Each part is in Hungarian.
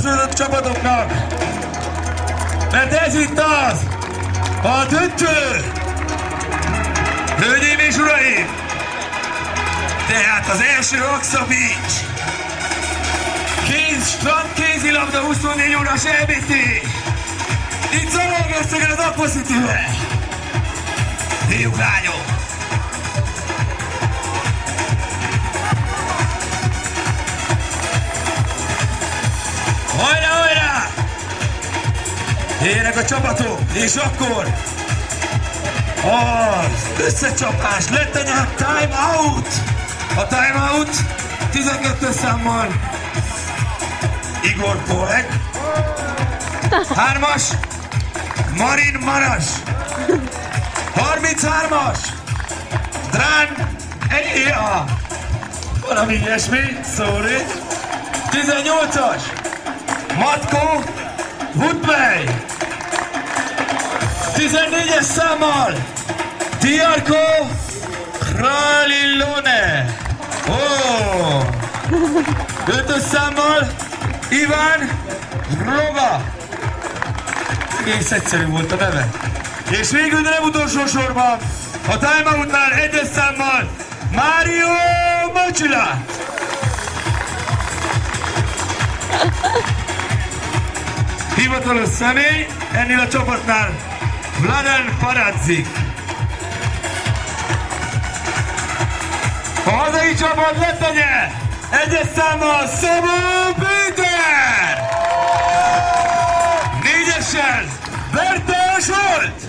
tapsoljatok csapatoknak, mert ez itt az a döntő! Hölgyeim és uraim! Tehát az első Aksa Beach strand kézilabda 24 órás EBT! Itt Zalaegerszegen az Aquacity-be! Fiúk, lányok! Hajrá, hajrá! Jöjjenek a csapatok, és akkor az összecsapás, letegyek time out! A time out 12 számmal Igor Polek, 3-as Marin Maras, 33-as Drán Elia, valami ilyesmi, sorry, 18-as Matko Woodplay, 14-es számmal Diarko Kralilone, 5-ös számmal Iván Roga. Egész egyszerű volt a neve. És végül, de nem utolsó sorban, a timeoutnál 1-es számmal Mário Mocsila. Hivatalos személy ennél a csapatnál Vladan Paradzik. A hazai csapat letegye 1-es számmal Szabó Péter! 4-essel Bertel Zsolt!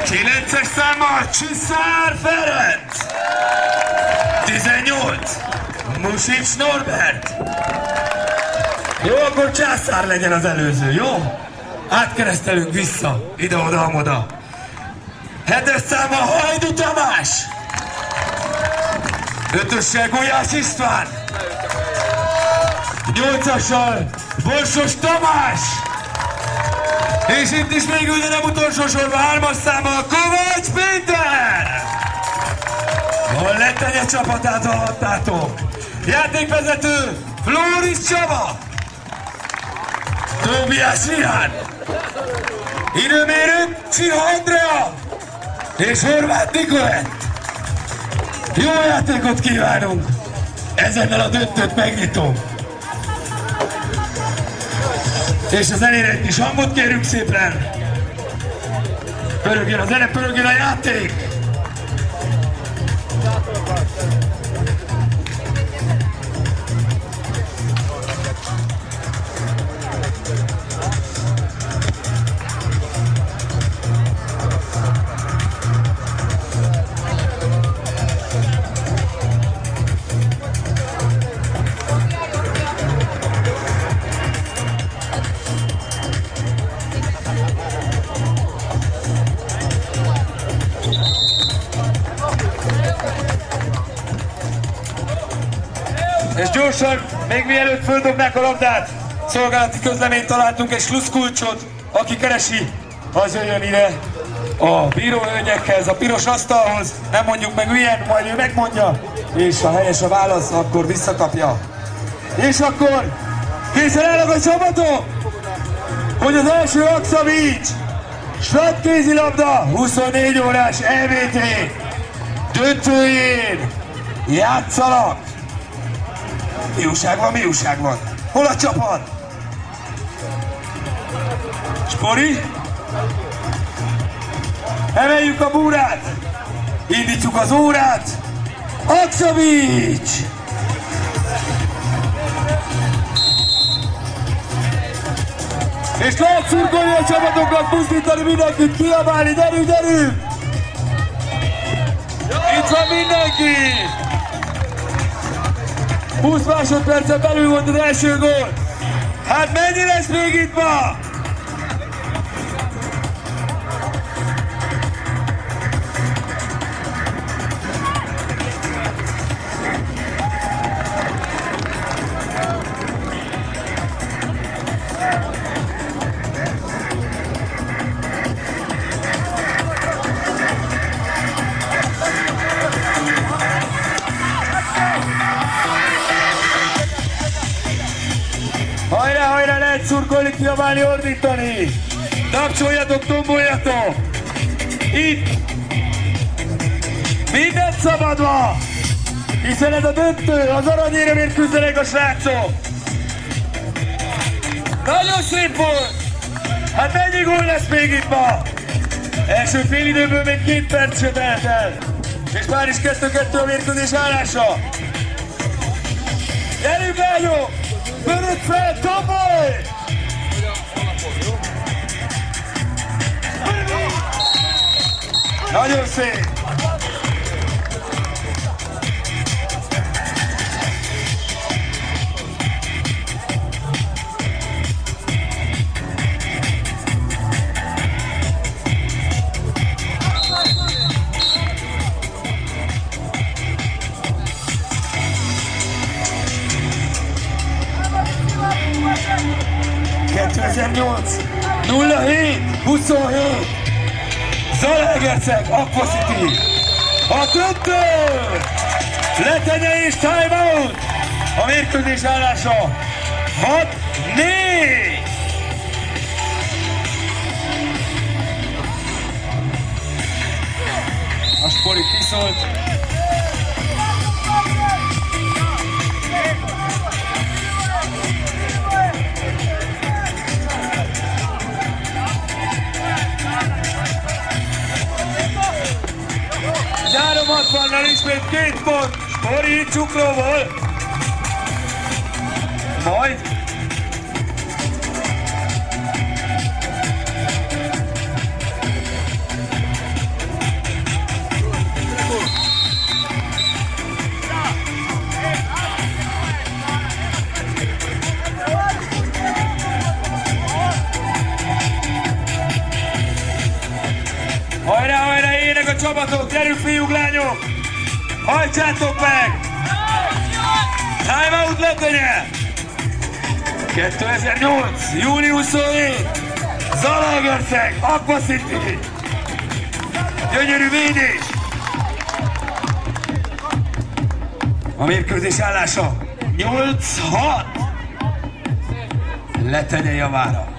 9-es számmal Csiszár Ferenc! 18 Musics Norbert! Jó, akkor Császár legyen az előző, jó? Átkeresztelünk vissza, ide-oda-amoda. 7-es számmal Hajdu Tamás! 5-össel Gulyás István! 8-assal Borsos Tamás! És itt is végül, de nem utolsó sorban 3-as számmal Kovács Péter! A Letenye csapatát hallhattátok! Játékvezető Flóris Csaba! Tóbiás Rihán! Időmérők Csiha Andrea! És Horváth Nikolett! Jó játékot kívánunk! Ezennel a döntőt megnyitom! És a zenére egy kis hangot kérünk szépen! Pörögjön a zene, pörögjön a játék! És gyorsan, még mielőtt földobnák a labdát, szolgálati közleményt találtunk egy slusszkulcsot, aki keresi, az jöjjön ide a bíróhölgyekhez, a piros asztalhoz, nem mondjuk meg milyen, majd ő megmondja, és ha helyes a válasz, akkor visszakapja. És akkor készen állnak a csapatok, hogy az első Aksa Beach strand kézilabda 24 órás EBT döntőjén játszanak. Mi újság van, mi újság van? Hol a csapat? Spori? Emeljük a búrát! Indítjuk az órát! Aksa Beach! És lehet szurkolni a csapatoknak, buzdítani mindenkit, kiabálni, gyerünk, gyerünk! Itt van mindenki! 20 másodpercen belül volt az első gól. Hát mennyi lesz még itt ma? kiabálni, ordítani. Tapsoljatok, tomboljatok. Itt. Mindent szabadva. Hiszen ez a döntő, az aranyéremért küzdenek a srácok. Nagyon szép volt. Hát mennyi gól lesz még itt ma? Első félidőből még 2 perc se telt el. És már is 2-2 a mérkőzés állása. Gyerünk, lányok! Böröd fel, tombolj! Nagyon szép! ...07, 27, Zalaegerszeg, Aqua City, a döntő! Letenye és timeout! A mérkőzés állása 6-4! A Spori kiszólt. Zárom 60-nal ismét 2 pont, Spori Csuklóból. Majd. Hajrá, hajrá, ének a csapatok, gyerünk fiúk, lányok! Hajtsátok meg! Timeout Letenye! 2008. június 27. Zalaegerszeg, Aqua City! Gyönyörű védés! A mérkőzés állása 8-6! Letenye javára.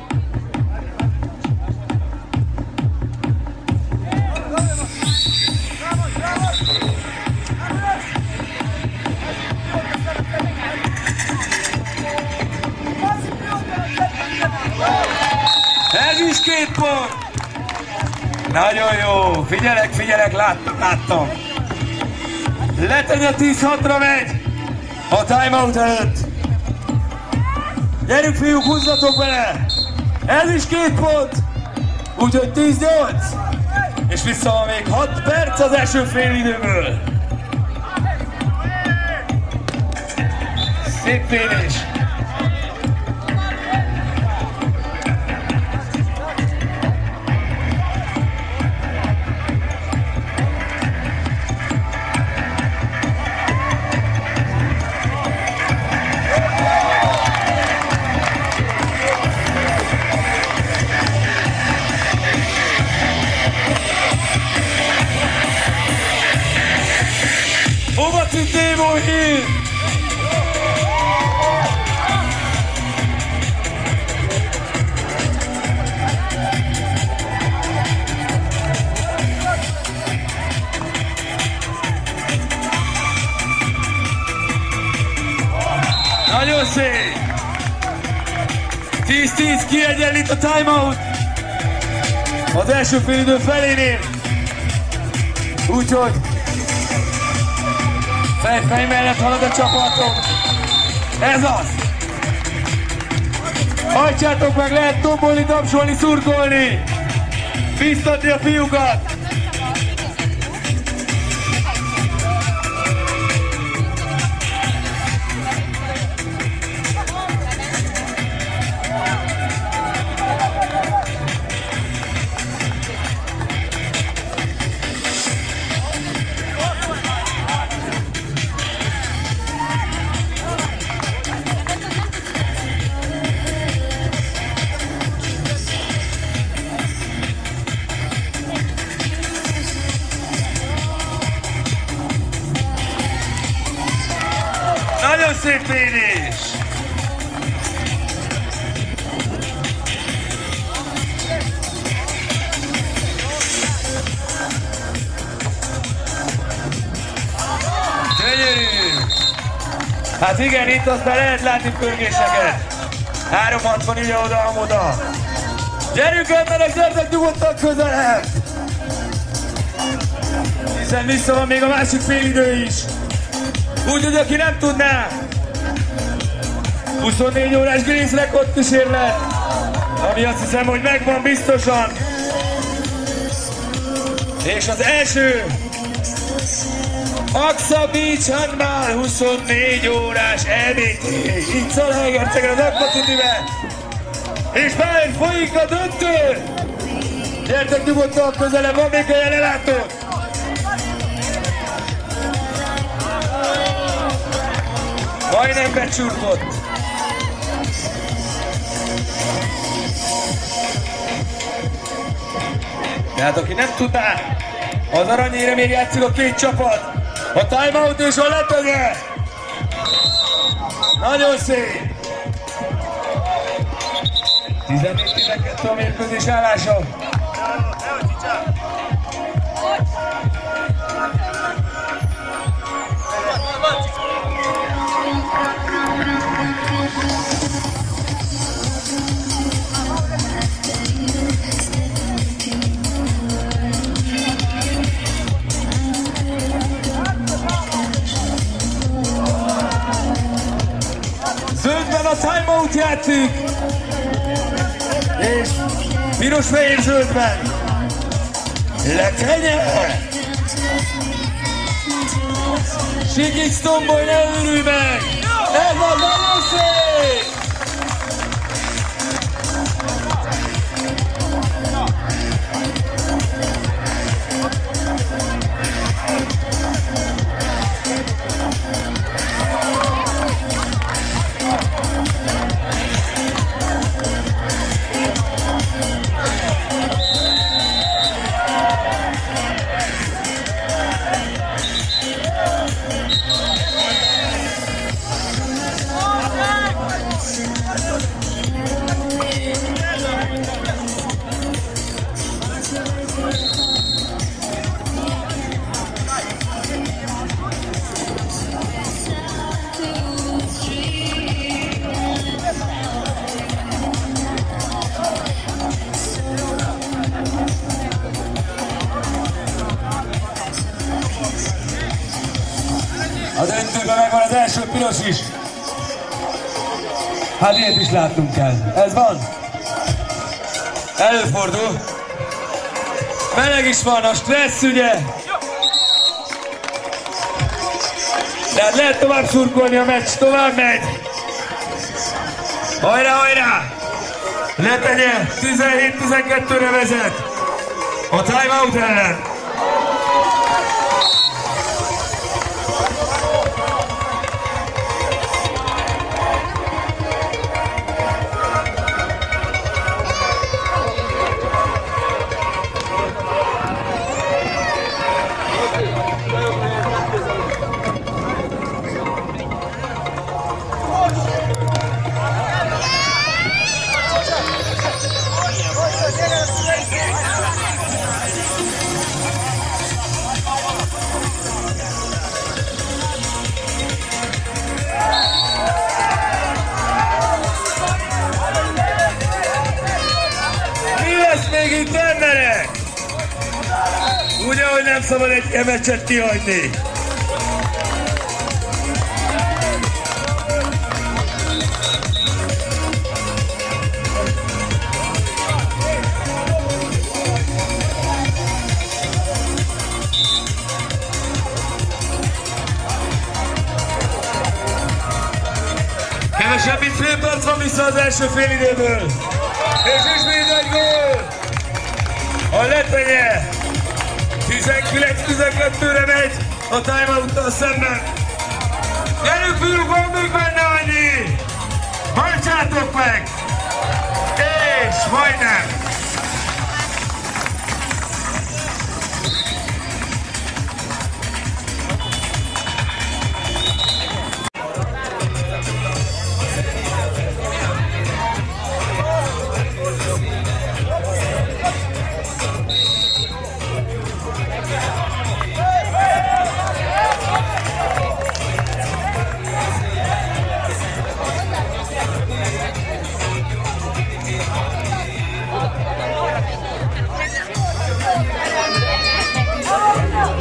Ez is 2 pont! Nagyon jó! Figyelek, láttam! Letenye 10-6-ra megy! A timeout előtt! Gyerünk fiúk, húzzatok bele! Ez is 2 pont! Úgyhogy 10-8! És vissza van még 6 perc az első félidőből! Szép félés! Demo Hill! Nagyon szép! 10-10 kiegyenlít a timeout az első félidő felénél. Úgyhogy fej mellett halad a csapatok. Ez az! Hajtsátok meg, lehet tombolni, tapsolni, szurkolni! Biztatni a fiúkat! Nagyon szép védés! Hát igen, itt aztán lehet látni pörgéseket. 360 ide-oda, amoda. Gyerünk emberek, gyertek nyugodtan közelebb! Hiszen vissza van még a másik félidő is. Úgyhogy aki nem tudná, 24 órás Guinness rekord kísérlet, ami azt hiszem, hogy megvan biztosan. És az első Aksa Beach Handball 24 órás EBT. Itt Szalaegerszegen az Akvacitiben. És már folyik a döntő! Gyertek nyugodtan közelebb, van még olyan ellátót! Majdnem becsurgott! Tehát aki nem tudná, az aranyére még játszik a két csapat. A timeout és a letegye! Nagyon szép! 14-12 a mérkőzés állása. Zöldben a timeout játszik! És piros-fehér zöldben Letenye! Sikics tomboly, ne örülj meg! Ez a nagyon szép! A döntőben megvan az első piros is. Hát ilyet is látnunk kell. Ez van. Előfordul. Meleg is van, a stressz ugye. Tehát lehet tovább szurkolni, a meccs tovább megy. Hajrá, hajrá! Letenye 17-12-re vezet. A timeout ellen. Még itt emberek! Ugye, hogy nem szabad egy meccset kihagyni. Kevesebb, mint fél perc van vissza az első félidőből. És ismét egy gól! A Letenye 19-12-re megy a timeout-tal szemben. Gyerünk fiúk, van még benne annyi! Hajtsátok meg! És majdnem!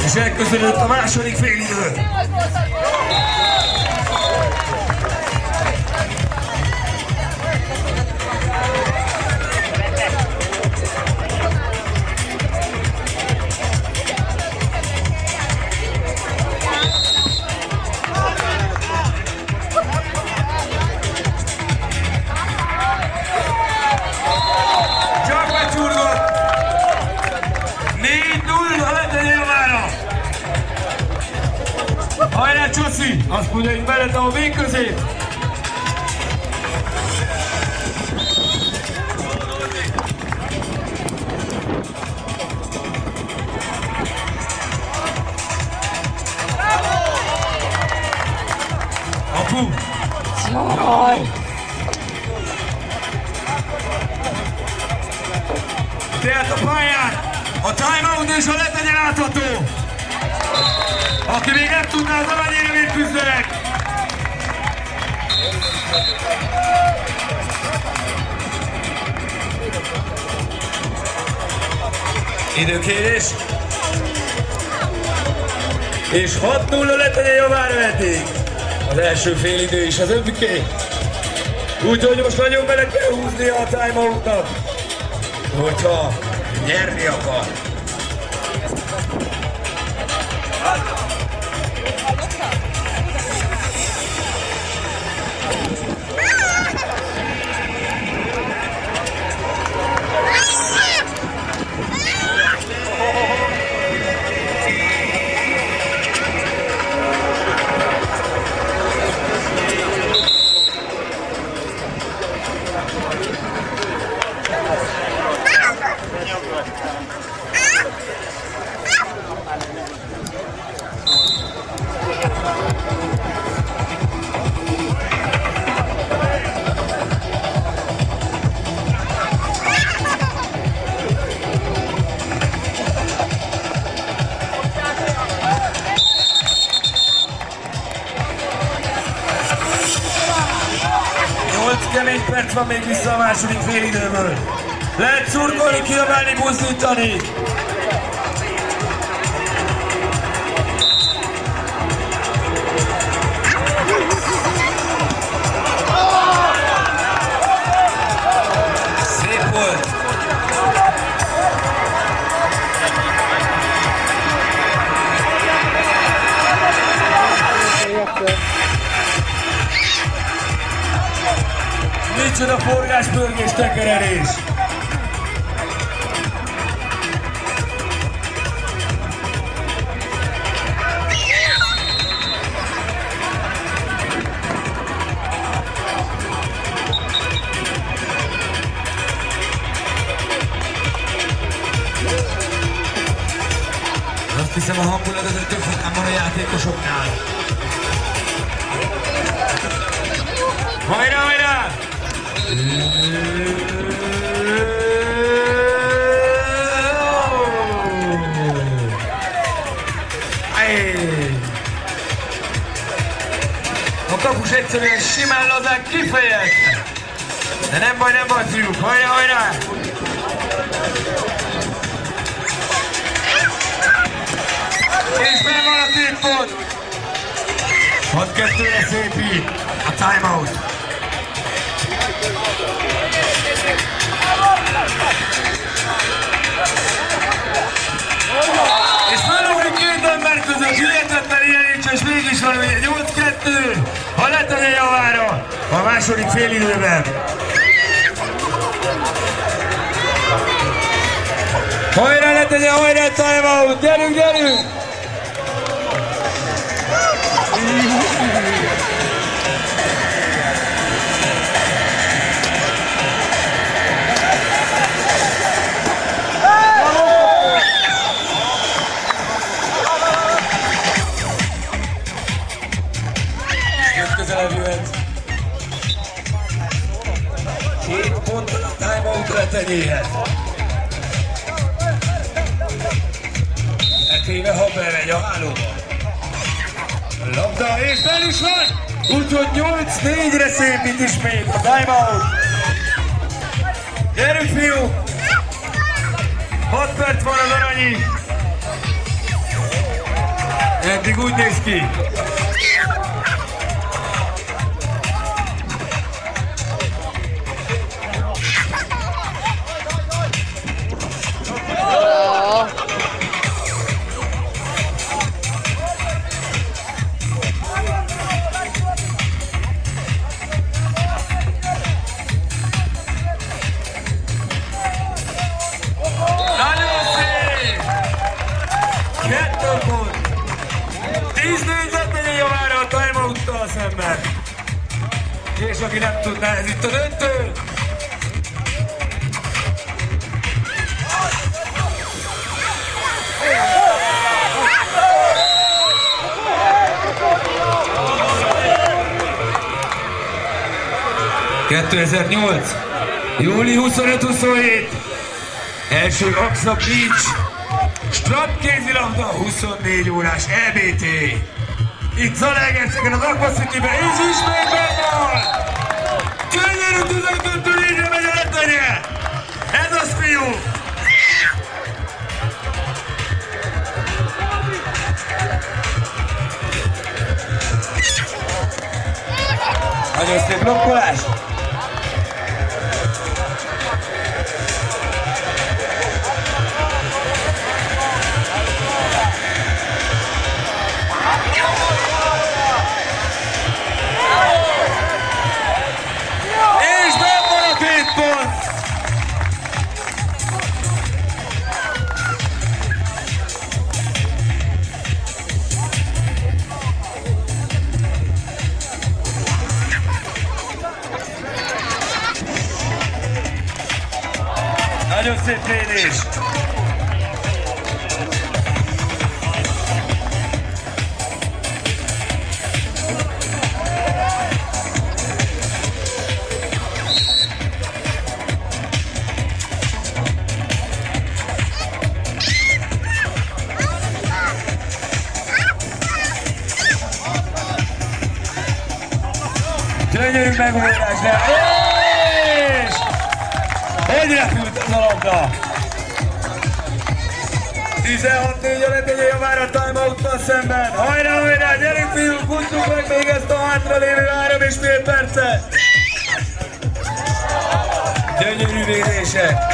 És elköszönött a második félidő. Hajrá, Csoszi! Azt mondja, hogy veled a vég közé! Apu! Jaj! Tehát a pályán a timeout és a letegyen átható! Aki még nem tudná, az aranyérmét küzdenek! Időkérés. És 6-0 lett a javára eddig. Az első félidő is az öbbiké. Úgyhogy most nagyon bele kell húzni a timeoutnak, hogyha nyerni akar. Kemény perc van még vissza a második félidőből. Lehet szurkolni, kiabálni, buzdítani. Szép volt. Micsoda forgás, pörgés, tekerelés! Azt hiszem, a hangulat az több fokán van a játékosoknál. Hajrá, hajrá! A kapus egyszerűen simán lazán kifejezte. De nem baj, fiúk, hajrá, hajrá! És megvan a 2 pont! 6-2-re szépít a timeout. És felugrik 2 ember között, hihetetlen ilyen nincs, és mégis van ugye 8-2, ha letegye javára a második félidőben. Hajrá letegye, hajrá timeout, gyerünk, gyerünk! Közelebb jöhet. 2 ponton a timeoutra tegyéhez. Eltéve, ha bemegy a hálóba. A labda és bel is van! Úgyhogy 8-4-re szépít ismét a timeout. Gyerünk, fiúk! 6 perc van az aranyi. Eddig úgy néz ki. Szemben. És aki nem tudná, ez itt a döntő. ...2008. júli 25-27. Első Aksa Beach. Strandkézilabda 24 órás EBT. Itt Zalaegerszegen az Aqua City-ben, és ismét benne van! Gyönyörű 12-4-re megy a letenye! Ez az, fiú! Nagyon szép blokkolás! Nagyon szép védés! Gyönyörű megoldás, de... És... Hogy repült ez a labda? 16-4 a letegye javára a timeouttal szemben. Hajrá, hajrá, gyerünk fiúk, fussuk meg még ezt a hátralévő 3,5 percet. Gyönyörű védések.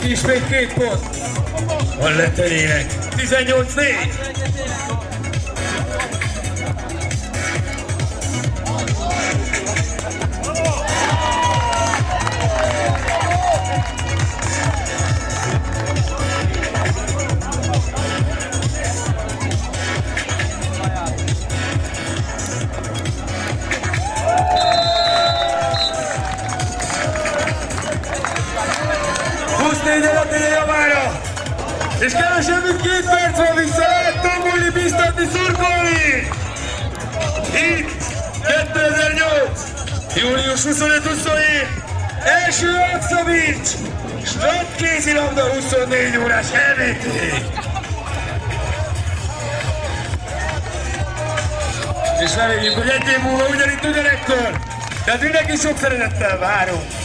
Ismét 2 pont. Van letelének. 18-4. És kevesebb, mint 2 perc van vissza, lehet tanulni, biztatni, szurkolni! Itt 2008. július 25-27. Első Aksa Beach. Strandkézilabda 24 órás EBT. És reméljük, hogy egy év múlva ugyanitt ugyanekkor. Tehát mindenki sok szeretettel várunk.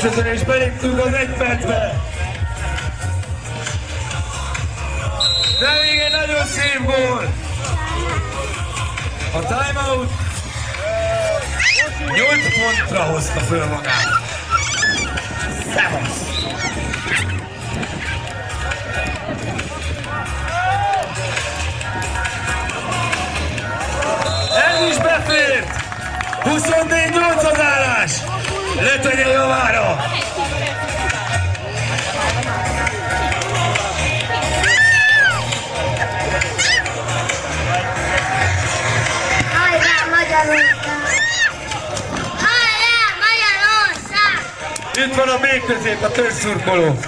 Köszönöm, és beléptünk az 1 percbe. De még egy nagyon szép gól. A timeout 8 pontra hozta föl magát. Szevasz! Ez is befért! 24-8 az állás! Letegye javára! Hajrá Magyarország! Hajrá Magyarország! Itt van a még közép a közszurkoló.